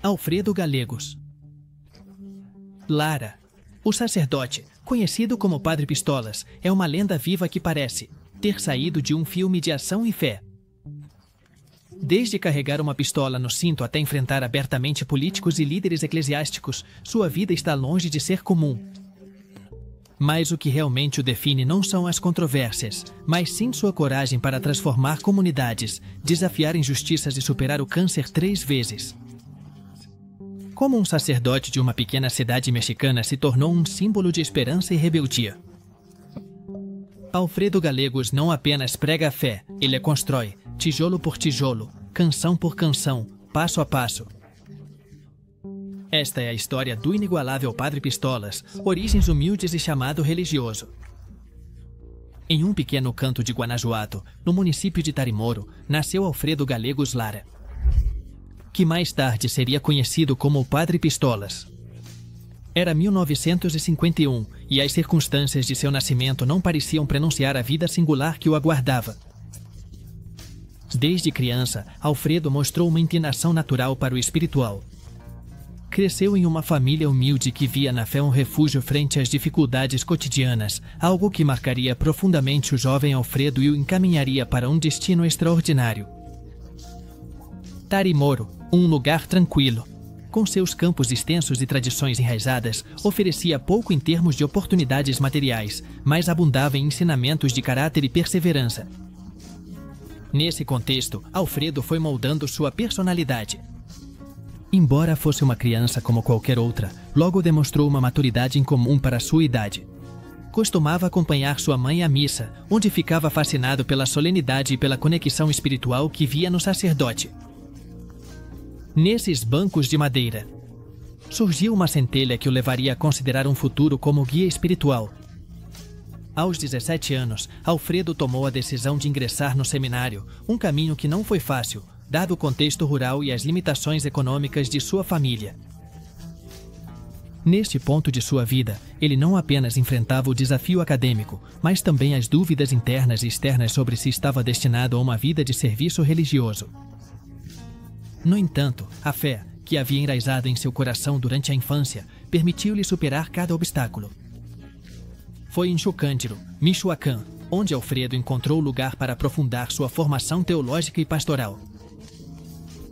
Alfredo Galegos. Lara. O sacerdote, conhecido como Padre Pistolas, é uma lenda viva que parece ter saído de um filme de ação e fé. Desde carregar uma pistola no cinto até enfrentar abertamente políticos e líderes eclesiásticos, sua vida está longe de ser comum. Mas o que realmente o define não são as controvérsias, mas sim sua coragem para transformar comunidades, desafiar injustiças e superar o câncer 3 vezes. Como um sacerdote de uma pequena cidade mexicana se tornou um símbolo de esperança e rebeldia. Alfredo Galegos não apenas prega a fé, ele a constrói, tijolo por tijolo, canção por canção, passo a passo. Esta é a história do inigualável Padre Pistolas, origens humildes e chamado religioso. Em um pequeno canto de Guanajuato, no município de Tarimoro, nasceu Alfredo Galegos Lara, que mais tarde seria conhecido como o Padre Pistolas. Era 1951 e as circunstâncias de seu nascimento não pareciam prenunciar a vida singular que o aguardava. Desde criança, Alfredo mostrou uma inclinação natural para o espiritual. Cresceu em uma família humilde que via na fé um refúgio frente às dificuldades cotidianas, algo que marcaria profundamente o jovem Alfredo e o encaminharia para um destino extraordinário. Tarimoro, um lugar tranquilo, com seus campos extensos e tradições enraizadas, oferecia pouco em termos de oportunidades materiais, mas abundava em ensinamentos de caráter e perseverança. Nesse contexto, Alfredo foi moldando sua personalidade. Embora fosse uma criança como qualquer outra, logo demonstrou uma maturidade incomum para sua idade. Costumava acompanhar sua mãe à missa, onde ficava fascinado pela solenidade e pela conexão espiritual que via no sacerdote. Nesses bancos de madeira, surgiu uma centelha que o levaria a considerar um futuro como guia espiritual. Aos 17 anos, Alfredo tomou a decisão de ingressar no seminário, um caminho que não foi fácil, dado o contexto rural e as limitações econômicas de sua família. Neste ponto de sua vida, ele não apenas enfrentava o desafio acadêmico, mas também as dúvidas internas e externas sobre se estava destinado a uma vida de serviço religioso. No entanto, a fé, que havia enraizado em seu coração durante a infância, permitiu-lhe superar cada obstáculo. Foi em Chocândiro, Michoacán, onde Alfredo encontrou lugar para aprofundar sua formação teológica e pastoral.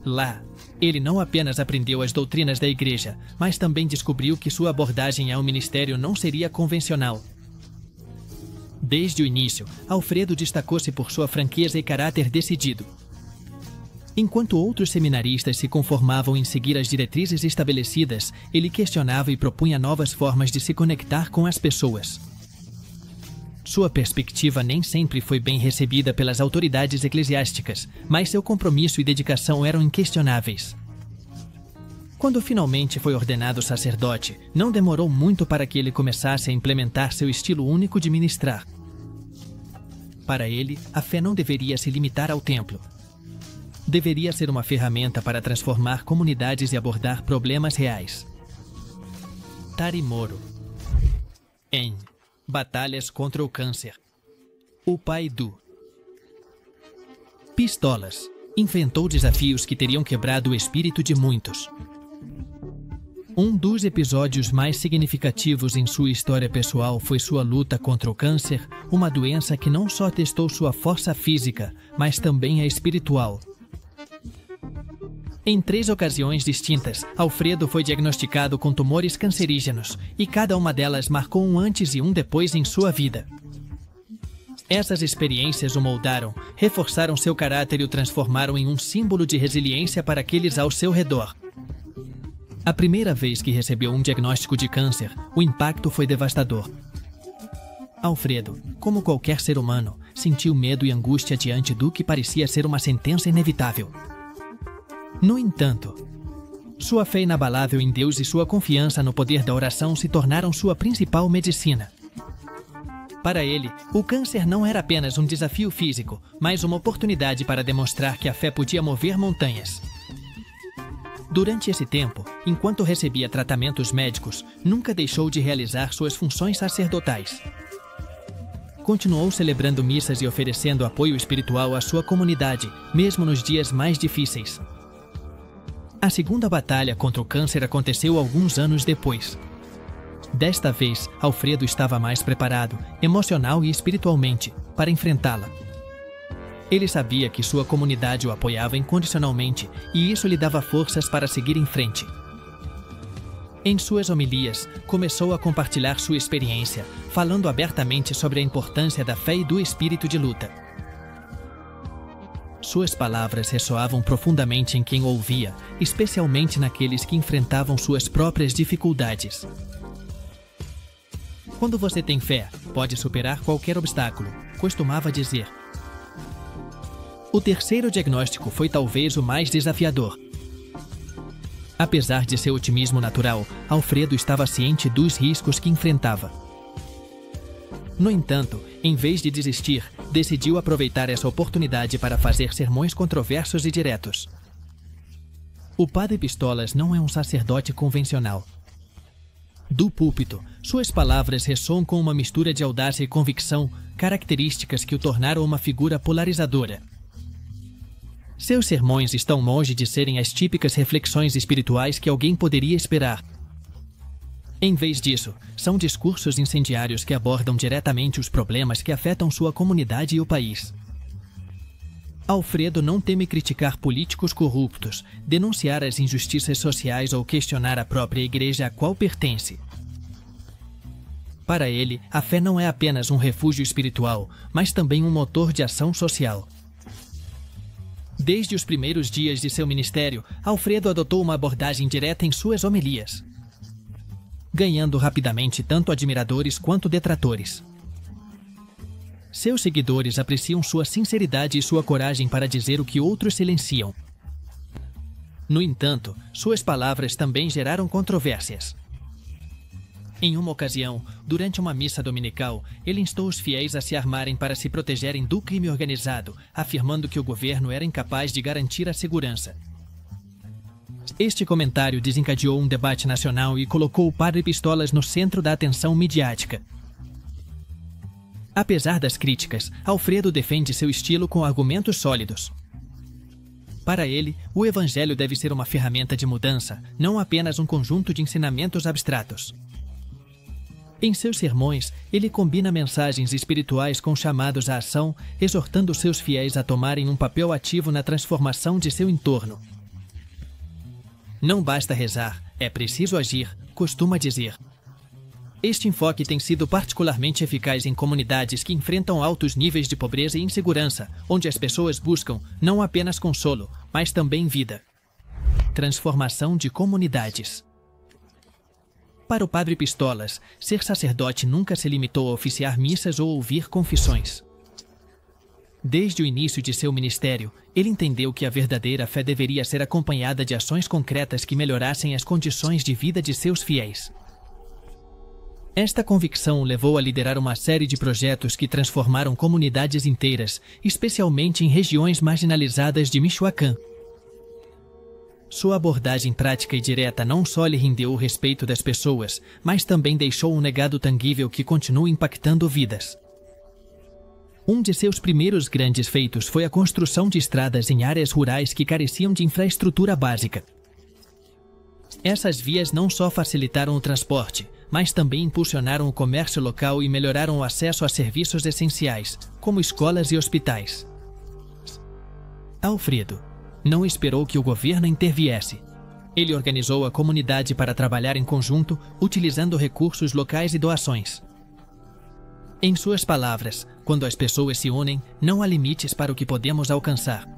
Lá, ele não apenas aprendeu as doutrinas da igreja, mas também descobriu que sua abordagem ao ministério não seria convencional. Desde o início, Alfredo destacou-se por sua franqueza e caráter decidido. Enquanto outros seminaristas se conformavam em seguir as diretrizes estabelecidas, ele questionava e propunha novas formas de se conectar com as pessoas. Sua perspectiva nem sempre foi bem recebida pelas autoridades eclesiásticas, mas seu compromisso e dedicação eram inquestionáveis. Quando finalmente foi ordenado sacerdote, não demorou muito para que ele começasse a implementar seu estilo único de ministrar. Para ele, a fé não deveria se limitar ao templo. Deveria ser uma ferramenta para transformar comunidades e abordar problemas reais. Tarimoro. Em Batalhas contra o Câncer. O pai do Pistolas enfrentou desafios que teriam quebrado o espírito de muitos. Um dos episódios mais significativos em sua história pessoal foi sua luta contra o câncer, uma doença que não só testou sua força física, mas também a espiritual. Em 3 ocasiões distintas, Alfredo foi diagnosticado com tumores cancerígenos, e cada uma delas marcou um antes e um depois em sua vida. Essas experiências o moldaram, reforçaram seu caráter e o transformaram em um símbolo de resiliência para aqueles ao seu redor. A primeira vez que recebeu um diagnóstico de câncer, o impacto foi devastador. Alfredo, como qualquer ser humano, sentiu medo e angústia diante do que parecia ser uma sentença inevitável. No entanto, sua fé inabalável em Deus e sua confiança no poder da oração se tornaram sua principal medicina. Para ele, o câncer não era apenas um desafio físico, mas uma oportunidade para demonstrar que a fé podia mover montanhas. Durante esse tempo, enquanto recebia tratamentos médicos, nunca deixou de realizar suas funções sacerdotais. Continuou celebrando missas e oferecendo apoio espiritual à sua comunidade, mesmo nos dias mais difíceis. A segunda batalha contra o câncer aconteceu alguns anos depois. Desta vez, Alfredo estava mais preparado, emocional e espiritualmente, para enfrentá-la. Ele sabia que sua comunidade o apoiava incondicionalmente e isso lhe dava forças para seguir em frente. Em suas homilias, começou a compartilhar sua experiência, falando abertamente sobre a importância da fé e do espírito de luta. Suas palavras ressoavam profundamente em quem ouvia, especialmente naqueles que enfrentavam suas próprias dificuldades. Quando você tem fé, pode superar qualquer obstáculo, costumava dizer. O terceiro diagnóstico foi talvez o mais desafiador. Apesar de seu otimismo natural, Alfredo estava ciente dos riscos que enfrentava. No entanto, em vez de desistir, decidiu aproveitar essa oportunidade para fazer sermões controversos e diretos. O padre Pistolas não é um sacerdote convencional. Do púlpito, suas palavras ressoam com uma mistura de audácia e convicção, características que o tornaram uma figura polarizadora. Seus sermões estão longe de serem as típicas reflexões espirituais que alguém poderia esperar. Em vez disso, são discursos incendiários que abordam diretamente os problemas que afetam sua comunidade e o país. Alfredo não teme criticar políticos corruptos, denunciar as injustiças sociais ou questionar a própria igreja a qual pertence. Para ele, a fé não é apenas um refúgio espiritual, mas também um motor de ação social. Desde os primeiros dias de seu ministério, Alfredo adotou uma abordagem direta em suas homilias, ganhando rapidamente tanto admiradores quanto detratores. Seus seguidores apreciam sua sinceridade e sua coragem para dizer o que outros silenciam. No entanto, suas palavras também geraram controvérsias. Em uma ocasião, durante uma missa dominical, ele instou os fiéis a se armarem para se protegerem do crime organizado, afirmando que o governo era incapaz de garantir a segurança. Este comentário desencadeou um debate nacional e colocou o padre Pistolas no centro da atenção midiática. Apesar das críticas, Alfredo defende seu estilo com argumentos sólidos. Para ele, o evangelho deve ser uma ferramenta de mudança, não apenas um conjunto de ensinamentos abstratos. Em seus sermões, ele combina mensagens espirituais com chamados à ação, exortando seus fiéis a tomarem um papel ativo na transformação de seu entorno. Não basta rezar, é preciso agir, costuma dizer. Este enfoque tem sido particularmente eficaz em comunidades que enfrentam altos níveis de pobreza e insegurança, onde as pessoas buscam não apenas consolo, mas também vida. Transformação de comunidades. Para o padre Pistolas, ser sacerdote nunca se limitou a oficiar missas ou ouvir confissões. Desde o início de seu ministério, ele entendeu que a verdadeira fé deveria ser acompanhada de ações concretas que melhorassem as condições de vida de seus fiéis. Esta convicção o levou a liderar uma série de projetos que transformaram comunidades inteiras, especialmente em regiões marginalizadas de Michoacán. Sua abordagem prática e direta não só lhe rendeu o respeito das pessoas, mas também deixou um legado tangível que continua impactando vidas. Um de seus primeiros grandes feitos foi a construção de estradas em áreas rurais que careciam de infraestrutura básica. Essas vias não só facilitaram o transporte, mas também impulsionaram o comércio local e melhoraram o acesso a serviços essenciais, como escolas e hospitais. Alfredo não esperou que o governo interviesse. Ele organizou a comunidade para trabalhar em conjunto, utilizando recursos locais e doações. Em suas palavras, quando as pessoas se unem, não há limites para o que podemos alcançar.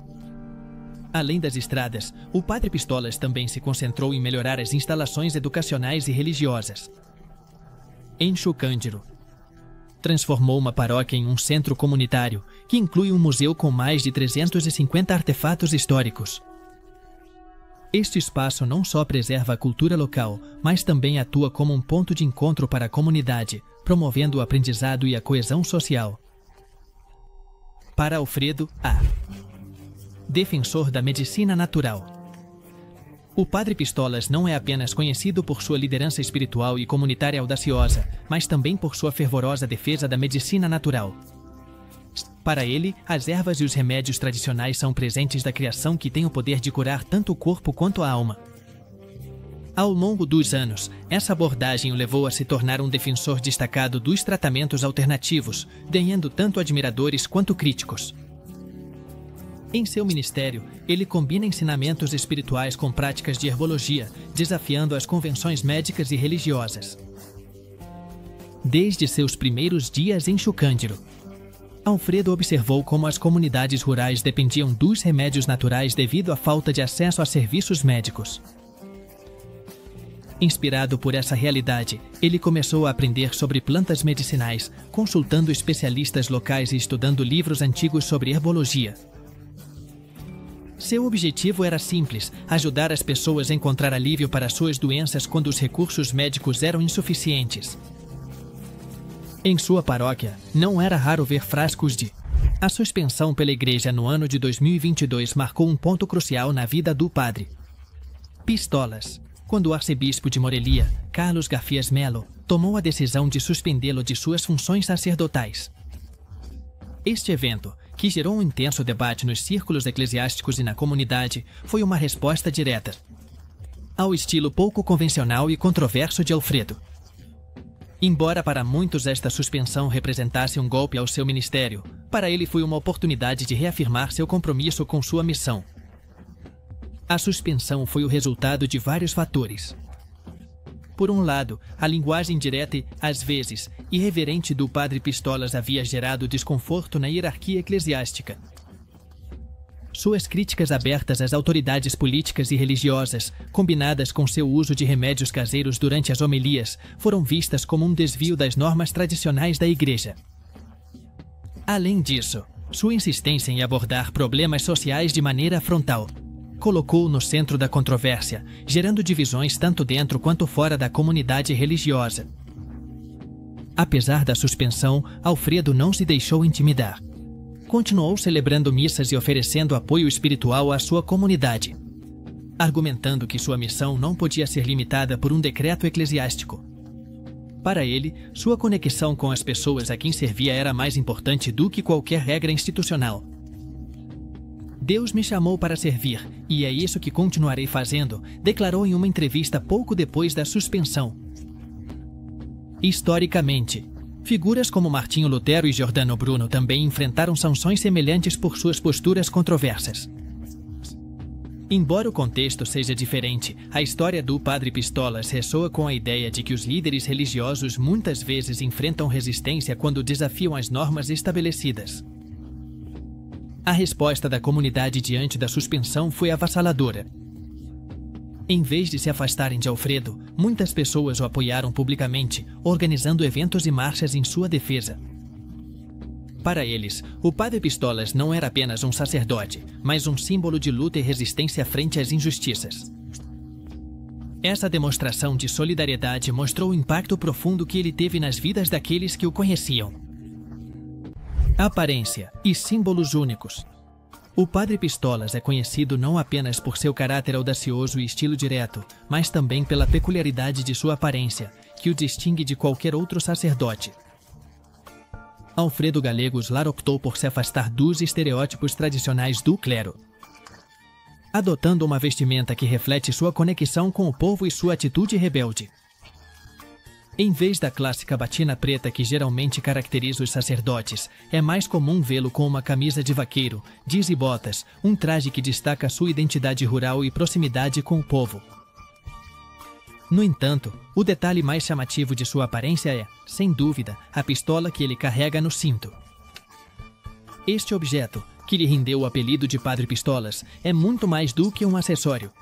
Além das estradas, o padre Pistolas também se concentrou em melhorar as instalações educacionais e religiosas. Em Chocândiro, transformou uma paróquia em um centro comunitário, que inclui um museu com mais de 350 artefatos históricos. Este espaço não só preserva a cultura local, mas também atua como um ponto de encontro para a comunidade, promovendo o aprendizado e a coesão social. Para Alfredo, defensor da medicina natural. O padre Pistolas não é apenas conhecido por sua liderança espiritual e comunitária audaciosa, mas também por sua fervorosa defesa da medicina natural. Para ele, as ervas e os remédios tradicionais são presentes da criação que têm o poder de curar tanto o corpo quanto a alma. Ao longo dos anos, essa abordagem o levou a se tornar um defensor destacado dos tratamentos alternativos, ganhando tanto admiradores quanto críticos. Em seu ministério, ele combina ensinamentos espirituais com práticas de herbologia, desafiando as convenções médicas e religiosas. Desde seus primeiros dias em Chucândiro, Alfredo observou como as comunidades rurais dependiam dos remédios naturais devido à falta de acesso a serviços médicos. Inspirado por essa realidade, ele começou a aprender sobre plantas medicinais, consultando especialistas locais e estudando livros antigos sobre herbologia. Seu objetivo era simples: ajudar as pessoas a encontrar alívio para suas doenças quando os recursos médicos eram insuficientes. Em sua paróquia, não era raro ver frascos de... A suspensão pela igreja no ano de 2022 marcou um ponto crucial na vida do padre Pistolas, quando o arcebispo de Morelia, Carlos Garfias Melo, tomou a decisão de suspendê-lo de suas funções sacerdotais. Este evento, que gerou um intenso debate nos círculos eclesiásticos e na comunidade, foi uma resposta direta ao estilo pouco convencional e controverso de Alfredo. Embora para muitos esta suspensão representasse um golpe ao seu ministério, para ele foi uma oportunidade de reafirmar seu compromisso com sua missão. A suspensão foi o resultado de vários fatores. Por um lado, a linguagem direta e, às vezes, irreverente do padre Pistolas havia gerado desconforto na hierarquia eclesiástica. Suas críticas abertas às autoridades políticas e religiosas, combinadas com seu uso de remédios caseiros durante as homilias, foram vistas como um desvio das normas tradicionais da Igreja. Além disso, sua insistência em abordar problemas sociais de maneira frontal colocou-o no centro da controvérsia, gerando divisões tanto dentro quanto fora da comunidade religiosa. Apesar da suspensão, Alfredo não se deixou intimidar. Continuou celebrando missas e oferecendo apoio espiritual à sua comunidade, argumentando que sua missão não podia ser limitada por um decreto eclesiástico. Para ele, sua conexão com as pessoas a quem servia era mais importante do que qualquer regra institucional. Deus me chamou para servir, e é isso que continuarei fazendo, declarou em uma entrevista pouco depois da suspensão. Historicamente, figuras como Martinho Lutero e Giordano Bruno também enfrentaram sanções semelhantes por suas posturas controversas. Embora o contexto seja diferente, a história do padre Pistolas ressoa com a ideia de que os líderes religiosos muitas vezes enfrentam resistência quando desafiam as normas estabelecidas. A resposta da comunidade diante da suspensão foi avassaladora. Em vez de se afastarem de Alfredo, muitas pessoas o apoiaram publicamente, organizando eventos e marchas em sua defesa. Para eles, o padre Pistolas não era apenas um sacerdote, mas um símbolo de luta e resistência frente às injustiças. Essa demonstração de solidariedade mostrou o impacto profundo que ele teve nas vidas daqueles que o conheciam. Aparência e símbolos únicos. O padre Pistolas é conhecido não apenas por seu caráter audacioso e estilo direto, mas também pela peculiaridade de sua aparência, que o distingue de qualquer outro sacerdote. Alfredo Gallegos Lar optou por se afastar dos estereótipos tradicionais do clero, adotando uma vestimenta que reflete sua conexão com o povo e sua atitude rebelde. Em vez da clássica batina preta que geralmente caracteriza os sacerdotes, é mais comum vê-lo com uma camisa de vaqueiro, jeans e botas, um traje que destaca sua identidade rural e proximidade com o povo. No entanto, o detalhe mais chamativo de sua aparência é, sem dúvida, a pistola que ele carrega no cinto. Este objeto, que lhe rendeu o apelido de Padre Pistolas, é muito mais do que um acessório.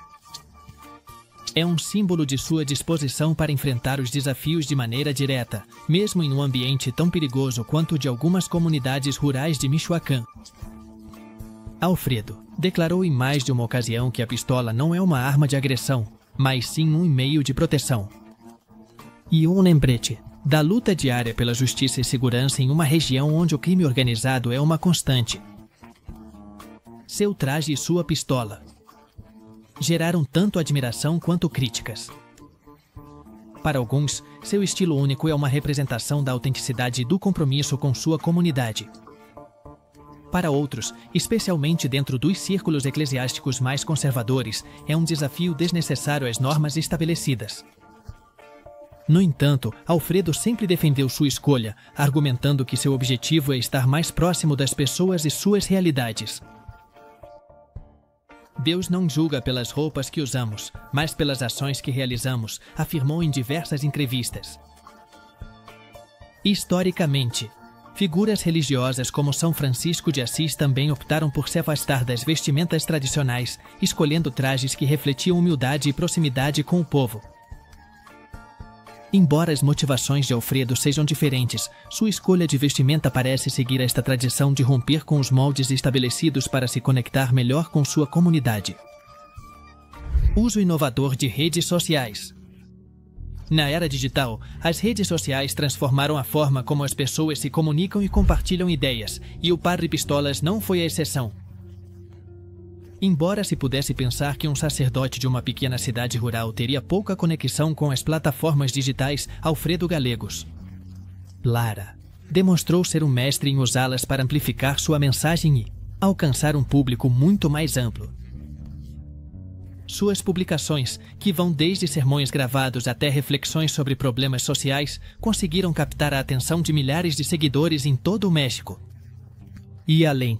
É um símbolo de sua disposição para enfrentar os desafios de maneira direta, mesmo em um ambiente tão perigoso quanto o de algumas comunidades rurais de Michoacán. Alfredo declarou em mais de uma ocasião que a pistola não é uma arma de agressão, mas sim um meio de proteção. E um lembrete da luta diária pela justiça e segurança em uma região onde o crime organizado é uma constante. Seu traje e sua pistola geraram tanto admiração quanto críticas. Para alguns, seu estilo único é uma representação da autenticidade e do compromisso com sua comunidade. Para outros, especialmente dentro dos círculos eclesiásticos mais conservadores, é um desafio desnecessário às normas estabelecidas. No entanto, Alfredo sempre defendeu sua escolha, argumentando que seu objetivo é estar mais próximo das pessoas e suas realidades. Deus não julga pelas roupas que usamos, mas pelas ações que realizamos, afirmou em diversas entrevistas. Historicamente, figuras religiosas como São Francisco de Assis também optaram por se afastar das vestimentas tradicionais, escolhendo trajes que refletiam humildade e proximidade com o povo. Embora as motivações de Alfredo sejam diferentes, sua escolha de vestimenta parece seguir esta tradição de romper com os moldes estabelecidos para se conectar melhor com sua comunidade. Uso inovador de redes sociais. Na era digital, as redes sociais transformaram a forma como as pessoas se comunicam e compartilham ideias, e o Padre Pistolas não foi a exceção. Embora se pudesse pensar que um sacerdote de uma pequena cidade rural teria pouca conexão com as plataformas digitais, Alfredo Gallegos Lara demonstrou ser um mestre em usá-las para amplificar sua mensagem e alcançar um público muito mais amplo. Suas publicações, que vão desde sermões gravados até reflexões sobre problemas sociais, conseguiram captar a atenção de milhares de seguidores em todo o México. E além,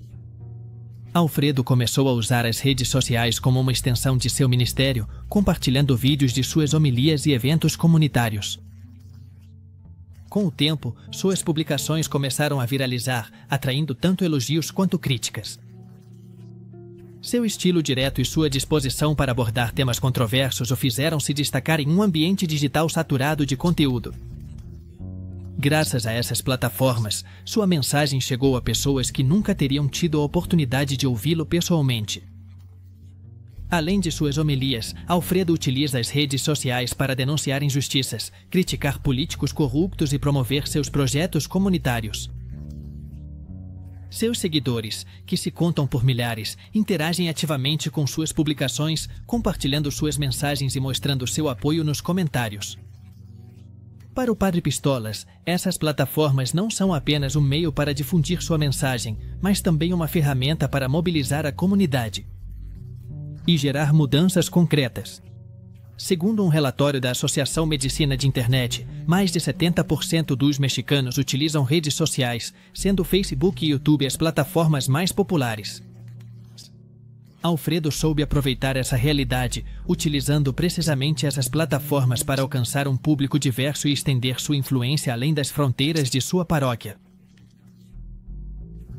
Alfredo começou a usar as redes sociais como uma extensão de seu ministério, compartilhando vídeos de suas homilias e eventos comunitários. Com o tempo, suas publicações começaram a viralizar, atraindo tanto elogios quanto críticas. Seu estilo direto e sua disposição para abordar temas controversos o fizeram se destacar em um ambiente digital saturado de conteúdo. Graças a essas plataformas, sua mensagem chegou a pessoas que nunca teriam tido a oportunidade de ouvi-lo pessoalmente. Além de suas homilias, Alfredo utiliza as redes sociais para denunciar injustiças, criticar políticos corruptos e promover seus projetos comunitários. Seus seguidores, que se contam por milhares, interagem ativamente com suas publicações, compartilhando suas mensagens e mostrando seu apoio nos comentários. Para o Padre Pistolas, essas plataformas não são apenas um meio para difundir sua mensagem, mas também uma ferramenta para mobilizar a comunidade e gerar mudanças concretas. Segundo um relatório da Associação Medicina de Internet, mais de 70% dos mexicanos utilizam redes sociais, sendo o Facebook e YouTube as plataformas mais populares. Alfredo soube aproveitar essa realidade, utilizando precisamente essas plataformas para alcançar um público diverso e estender sua influência além das fronteiras de sua paróquia.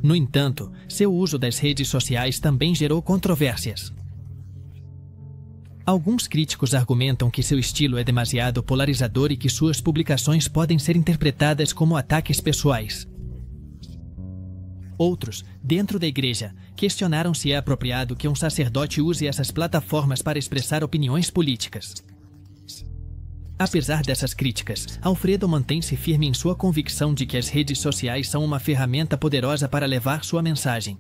No entanto, seu uso das redes sociais também gerou controvérsias. Alguns críticos argumentam que seu estilo é demasiado polarizador e que suas publicações podem ser interpretadas como ataques pessoais. Outros, dentro da igreja, questionaram se é apropriado que um sacerdote use essas plataformas para expressar opiniões políticas. Apesar dessas críticas, Alfredo mantém-se firme em sua convicção de que as redes sociais são uma ferramenta poderosa para levar sua mensagem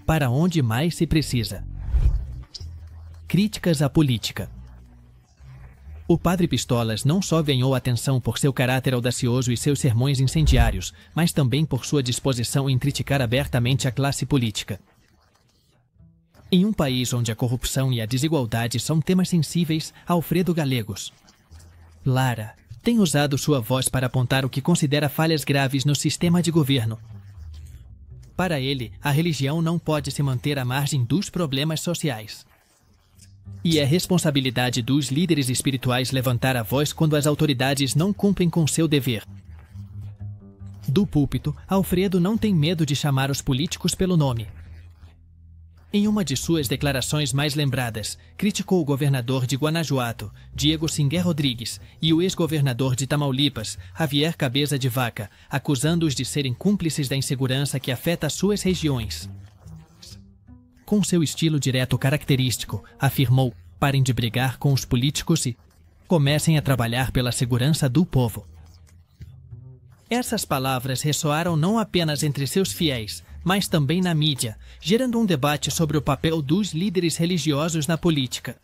para onde mais se precisa. Críticas à política. O Padre Pistolas não só ganhou atenção por seu caráter audacioso e seus sermões incendiários, mas também por sua disposição em criticar abertamente a classe política. Em um país onde a corrupção e a desigualdade são temas sensíveis, Alfredo Gallegos Lara tem usado sua voz para apontar o que considera falhas graves no sistema de governo. Para ele, a religião não pode se manter à margem dos problemas sociais. E é responsabilidade dos líderes espirituais levantar a voz quando as autoridades não cumprem com seu dever. Do púlpito, Alfredo não tem medo de chamar os políticos pelo nome. Em uma de suas declarações mais lembradas, criticou o governador de Guanajuato, Diego Singuer Rodrigues, e o ex-governador de Tamaulipas, Javier Cabeza de Vaca, acusando-os de serem cúmplices da insegurança que afeta suas regiões. Com seu estilo direto característico, afirmou: parem de brigar com os políticos e comecem a trabalhar pela segurança do povo. Essas palavras ressoaram não apenas entre seus fiéis, mas também na mídia, gerando um debate sobre o papel dos líderes religiosos na política.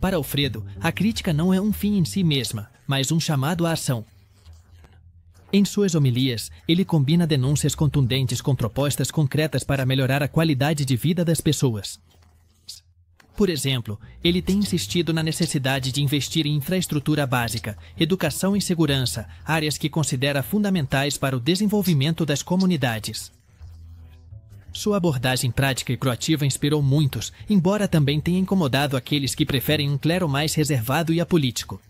Para Alfredo, a crítica não é um fim em si mesma, mas um chamado à ação. Em suas homilias, ele combina denúncias contundentes com propostas concretas para melhorar a qualidade de vida das pessoas. Por exemplo, ele tem insistido na necessidade de investir em infraestrutura básica, educação e segurança, áreas que considera fundamentais para o desenvolvimento das comunidades. Sua abordagem prática e proativa inspirou muitos, embora também tenha incomodado aqueles que preferem um clero mais reservado e apolítico.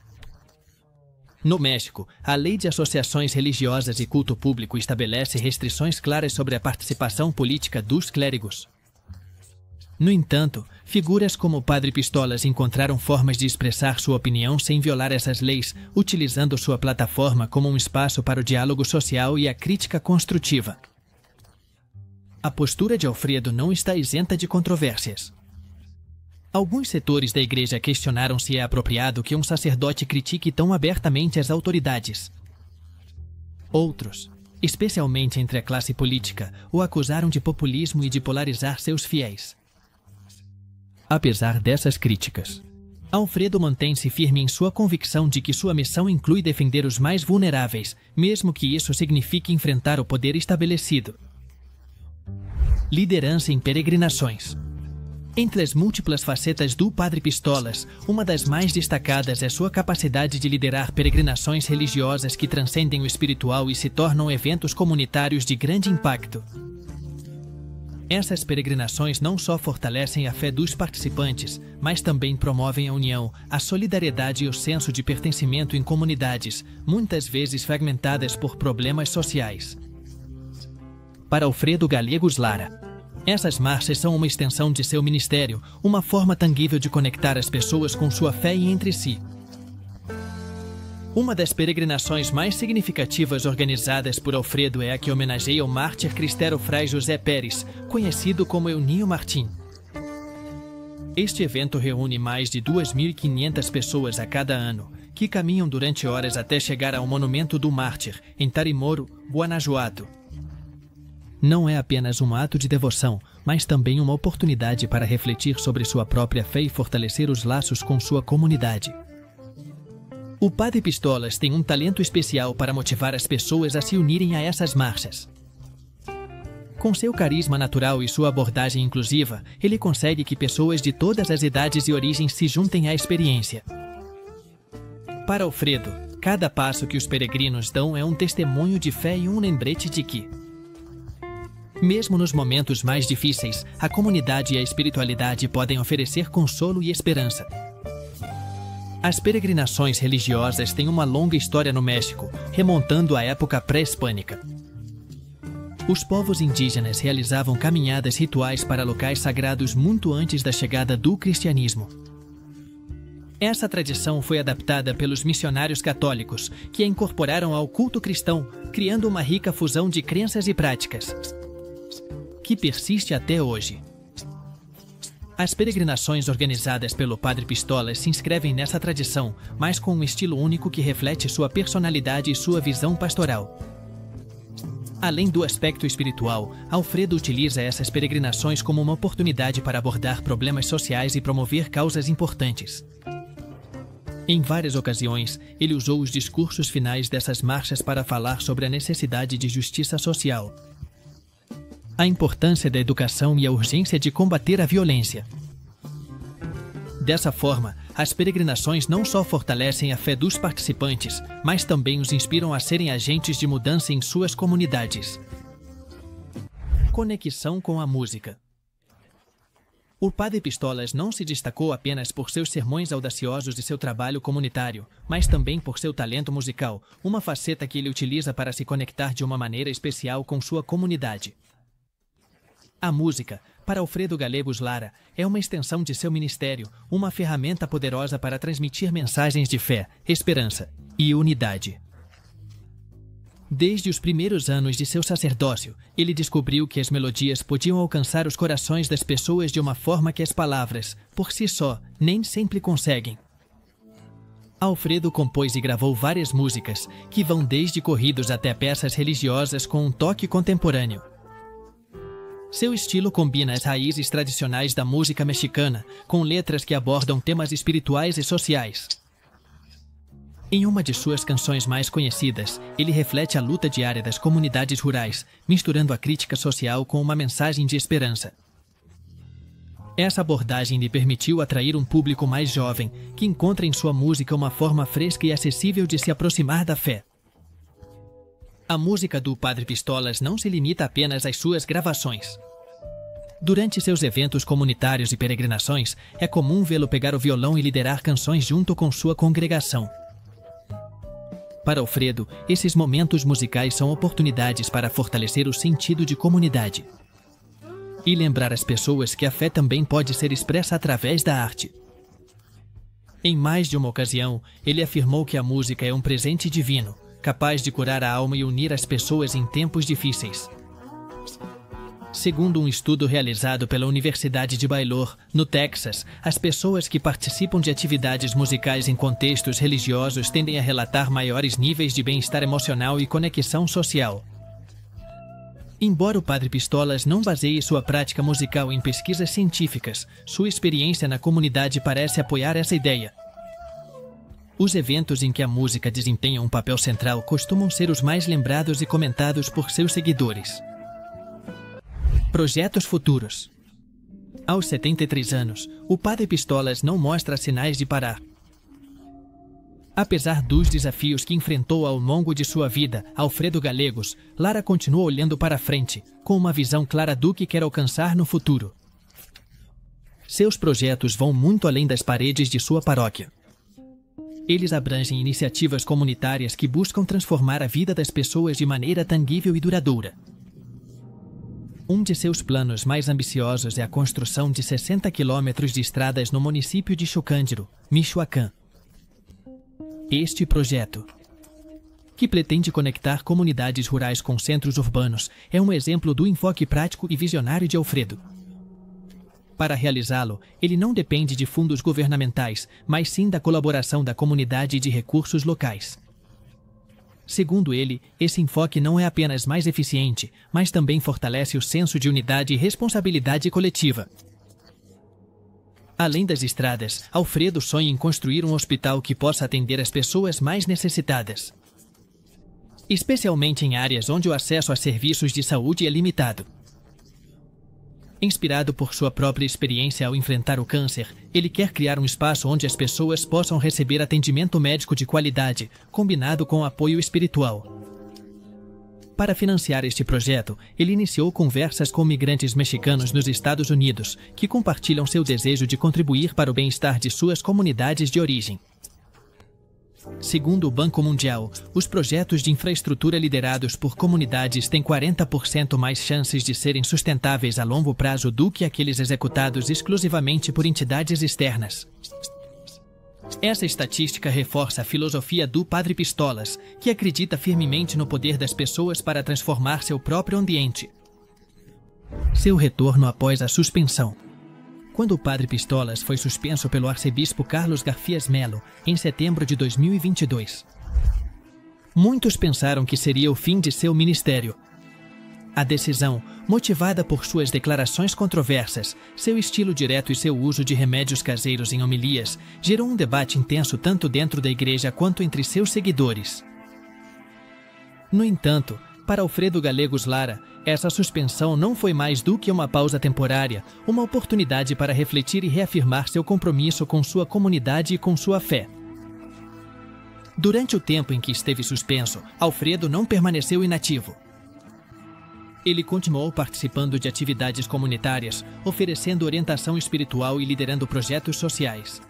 No México, a Lei de Associações Religiosas e Culto Público estabelece restrições claras sobre a participação política dos clérigos. No entanto, figuras como o Padre Pistolas encontraram formas de expressar sua opinião sem violar essas leis, utilizando sua plataforma como um espaço para o diálogo social e a crítica construtiva. A postura de Alfredo não está isenta de controvérsias. Alguns setores da igreja questionaram se é apropriado que um sacerdote critique tão abertamente as autoridades. Outros, especialmente entre a classe política, o acusaram de populismo e de polarizar seus fiéis. Apesar dessas críticas, Alfredo mantém-se firme em sua convicção de que sua missão inclui defender os mais vulneráveis, mesmo que isso signifique enfrentar o poder estabelecido. Liderança em peregrinações. Entre as múltiplas facetas do Padre Pistolas, uma das mais destacadas é sua capacidade de liderar peregrinações religiosas que transcendem o espiritual e se tornam eventos comunitários de grande impacto. Essas peregrinações não só fortalecem a fé dos participantes, mas também promovem a união, a solidariedade e o senso de pertencimento em comunidades, muitas vezes fragmentadas por problemas sociais. Para Alfredo Gallegos Lara, essas marchas são uma extensão de seu ministério, uma forma tangível de conectar as pessoas com sua fé e entre si. Uma das peregrinações mais significativas organizadas por Alfredo é a que homenageia o mártir cristero Fray José Pérez, conhecido como Euninho Martim. Este evento reúne mais de 2.500 pessoas a cada ano, que caminham durante horas até chegar ao Monumento do Mártir, em Tarimoro, Guanajuato. Não é apenas um ato de devoção, mas também uma oportunidade para refletir sobre sua própria fé e fortalecer os laços com sua comunidade. O Padre Pistolas tem um talento especial para motivar as pessoas a se unirem a essas marchas. Com seu carisma natural e sua abordagem inclusiva, ele consegue que pessoas de todas as idades e origens se juntem à experiência. Para Alfredo, cada passo que os peregrinos dão é um testemunho de fé e um lembrete de que, mesmo nos momentos mais difíceis, a comunidade e a espiritualidade podem oferecer consolo e esperança. As peregrinações religiosas têm uma longa história no México, remontando à época pré-hispânica. Os povos indígenas realizavam caminhadas rituais para locais sagrados muito antes da chegada do cristianismo. Essa tradição foi adaptada pelos missionários católicos, que a incorporaram ao culto cristão, criando uma rica fusão de crenças e práticas, que persiste até hoje. As peregrinações organizadas pelo Padre Pistolas se inscrevem nessa tradição, mas com um estilo único que reflete sua personalidade e sua visão pastoral. Além do aspecto espiritual, Alfredo utiliza essas peregrinações como uma oportunidade para abordar problemas sociais e promover causas importantes. Em várias ocasiões, ele usou os discursos finais dessas marchas para falar sobre a necessidade de justiça social, a importância da educação e a urgência de combater a violência. Dessa forma, as peregrinações não só fortalecem a fé dos participantes, mas também os inspiram a serem agentes de mudança em suas comunidades. Conexão com a música. O Padre Pistolas não se destacou apenas por seus sermões audaciosos e seu trabalho comunitário, mas também por seu talento musical, uma faceta que ele utiliza para se conectar de uma maneira especial com sua comunidade. A música, para Alfredo Gallegos Lara, é uma extensão de seu ministério, uma ferramenta poderosa para transmitir mensagens de fé, esperança e unidade. Desde os primeiros anos de seu sacerdócio, ele descobriu que as melodias podiam alcançar os corações das pessoas de uma forma que as palavras, por si só, nem sempre conseguem. Alfredo compôs e gravou várias músicas, que vão desde corridos até peças religiosas com um toque contemporâneo. Seu estilo combina as raízes tradicionais da música mexicana com letras que abordam temas espirituais e sociais. Em uma de suas canções mais conhecidas, ele reflete a luta diária das comunidades rurais, misturando a crítica social com uma mensagem de esperança. Essa abordagem lhe permitiu atrair um público mais jovem, que encontra em sua música uma forma fresca e acessível de se aproximar da fé. A música do Padre Pistolas não se limita apenas às suas gravações. Durante seus eventos comunitários e peregrinações, é comum vê-lo pegar o violão e liderar canções junto com sua congregação. Para Alfredo, esses momentos musicais são oportunidades para fortalecer o sentido de comunidade e lembrar as pessoas que a fé também pode ser expressa através da arte. Em mais de uma ocasião, ele afirmou que a música é um presente divino, capaz de curar a alma e unir as pessoas em tempos difíceis. Segundo um estudo realizado pela Universidade de Baylor, no Texas, as pessoas que participam de atividades musicais em contextos religiosos tendem a relatar maiores níveis de bem-estar emocional e conexão social. Embora o Padre Pistolas não baseie sua prática musical em pesquisas científicas, sua experiência na comunidade parece apoiar essa ideia. Os eventos em que a música desempenha um papel central costumam ser os mais lembrados e comentados por seus seguidores. Projetos futuros. Aos 73 anos, o Padre Pistolas não mostra sinais de parar. Apesar dos desafios que enfrentou ao longo de sua vida, Alfredo Gallegos, Lara continua olhando para frente, com uma visão clara do que quer alcançar no futuro. Seus projetos vão muito além das paredes de sua paróquia. Eles abrangem iniciativas comunitárias que buscam transformar a vida das pessoas de maneira tangível e duradoura. Um de seus planos mais ambiciosos é a construção de 60 quilômetros de estradas no município de Chocândiro, Michoacán. Este projeto, que pretende conectar comunidades rurais com centros urbanos, é um exemplo do enfoque prático e visionário de Alfredo. Para realizá-lo, ele não depende de fundos governamentais, mas sim da colaboração da comunidade e de recursos locais. Segundo ele, esse enfoque não é apenas mais eficiente, mas também fortalece o senso de unidade e responsabilidade coletiva. Além das estradas, Alfredo sonha em construir um hospital que possa atender as pessoas mais necessitadas, especialmente em áreas onde o acesso a serviços de saúde é limitado. Inspirado por sua própria experiência ao enfrentar o câncer, ele quer criar um espaço onde as pessoas possam receber atendimento médico de qualidade, combinado com apoio espiritual. Para financiar este projeto, ele iniciou conversas com migrantes mexicanos nos Estados Unidos, que compartilham seu desejo de contribuir para o bem-estar de suas comunidades de origem. Segundo o Banco Mundial, os projetos de infraestrutura liderados por comunidades têm 40% mais chances de serem sustentáveis a longo prazo do que aqueles executados exclusivamente por entidades externas. Essa estatística reforça a filosofia do Padre Pistolas, que acredita firmemente no poder das pessoas para transformar seu próprio ambiente. Seu retorno após a suspensão. Quando o Padre Pistolas foi suspenso pelo arcebispo Carlos Garfias Melo, em setembro de 2022. Muitos pensaram que seria o fim de seu ministério. A decisão, motivada por suas declarações controversas, seu estilo direto e seu uso de remédios caseiros em homilias, gerou um debate intenso tanto dentro da igreja quanto entre seus seguidores. No entanto, para Alfredo Gallegos Lara, essa suspensão não foi mais do que uma pausa temporária, uma oportunidade para refletir e reafirmar seu compromisso com sua comunidade e com sua fé. Durante o tempo em que esteve suspenso, Alfredo não permaneceu inativo. Ele continuou participando de atividades comunitárias, oferecendo orientação espiritual e liderando projetos sociais.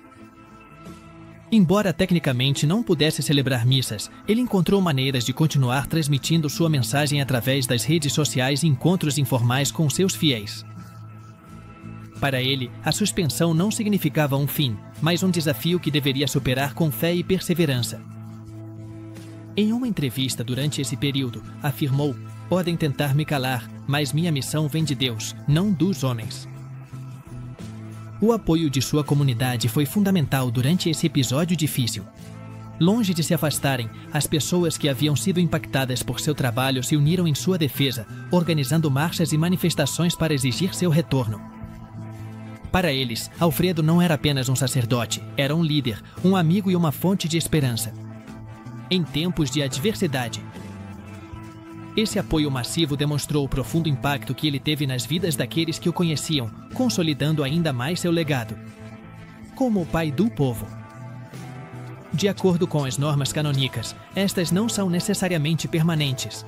Embora tecnicamente não pudesse celebrar missas, ele encontrou maneiras de continuar transmitindo sua mensagem através das redes sociais e encontros informais com seus fiéis. Para ele, a suspensão não significava um fim, mas um desafio que deveria superar com fé e perseverança. Em uma entrevista durante esse período, afirmou: "Podem tentar me calar, mas minha missão vem de Deus, não dos homens." O apoio de sua comunidade foi fundamental durante esse episódio difícil. Longe de se afastarem, as pessoas que haviam sido impactadas por seu trabalho se uniram em sua defesa, organizando marchas e manifestações para exigir seu retorno. Para eles, Alfredo não era apenas um sacerdote, era um líder, um amigo e uma fonte de esperança. em tempos de adversidade. Esse apoio massivo demonstrou o profundo impacto que ele teve nas vidas daqueles que o conheciam, consolidando ainda mais seu legado como o pai do povo. De acordo com as normas canônicas, estas não são necessariamente permanentes.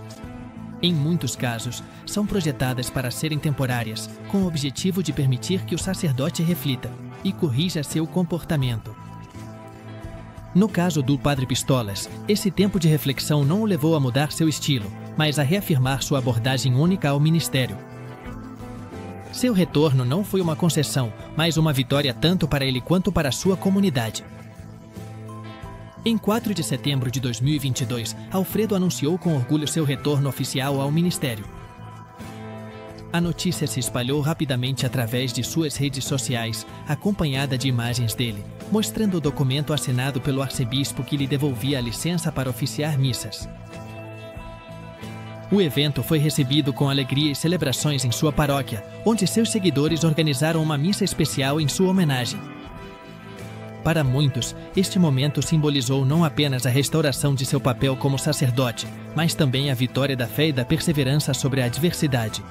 Em muitos casos, são projetadas para serem temporárias, com o objetivo de permitir que o sacerdote reflita e corrija seu comportamento. No caso do Padre Pistolas, esse tempo de reflexão não o levou a mudar seu estilo, mas a reafirmar sua abordagem única ao ministério. Seu retorno não foi uma concessão, mas uma vitória tanto para ele quanto para sua comunidade. Em 4 de setembro de 2022, Alfredo anunciou com orgulho seu retorno oficial ao ministério. A notícia se espalhou rapidamente através de suas redes sociais, acompanhada de imagens dele, mostrando o documento assinado pelo arcebispo que lhe devolvia a licença para oficiar missas. O evento foi recebido com alegria e celebrações em sua paróquia, onde seus seguidores organizaram uma missa especial em sua homenagem. Para muitos, este momento simbolizou não apenas a restauração de seu papel como sacerdote, mas também a vitória da fé e da perseverança sobre a adversidade.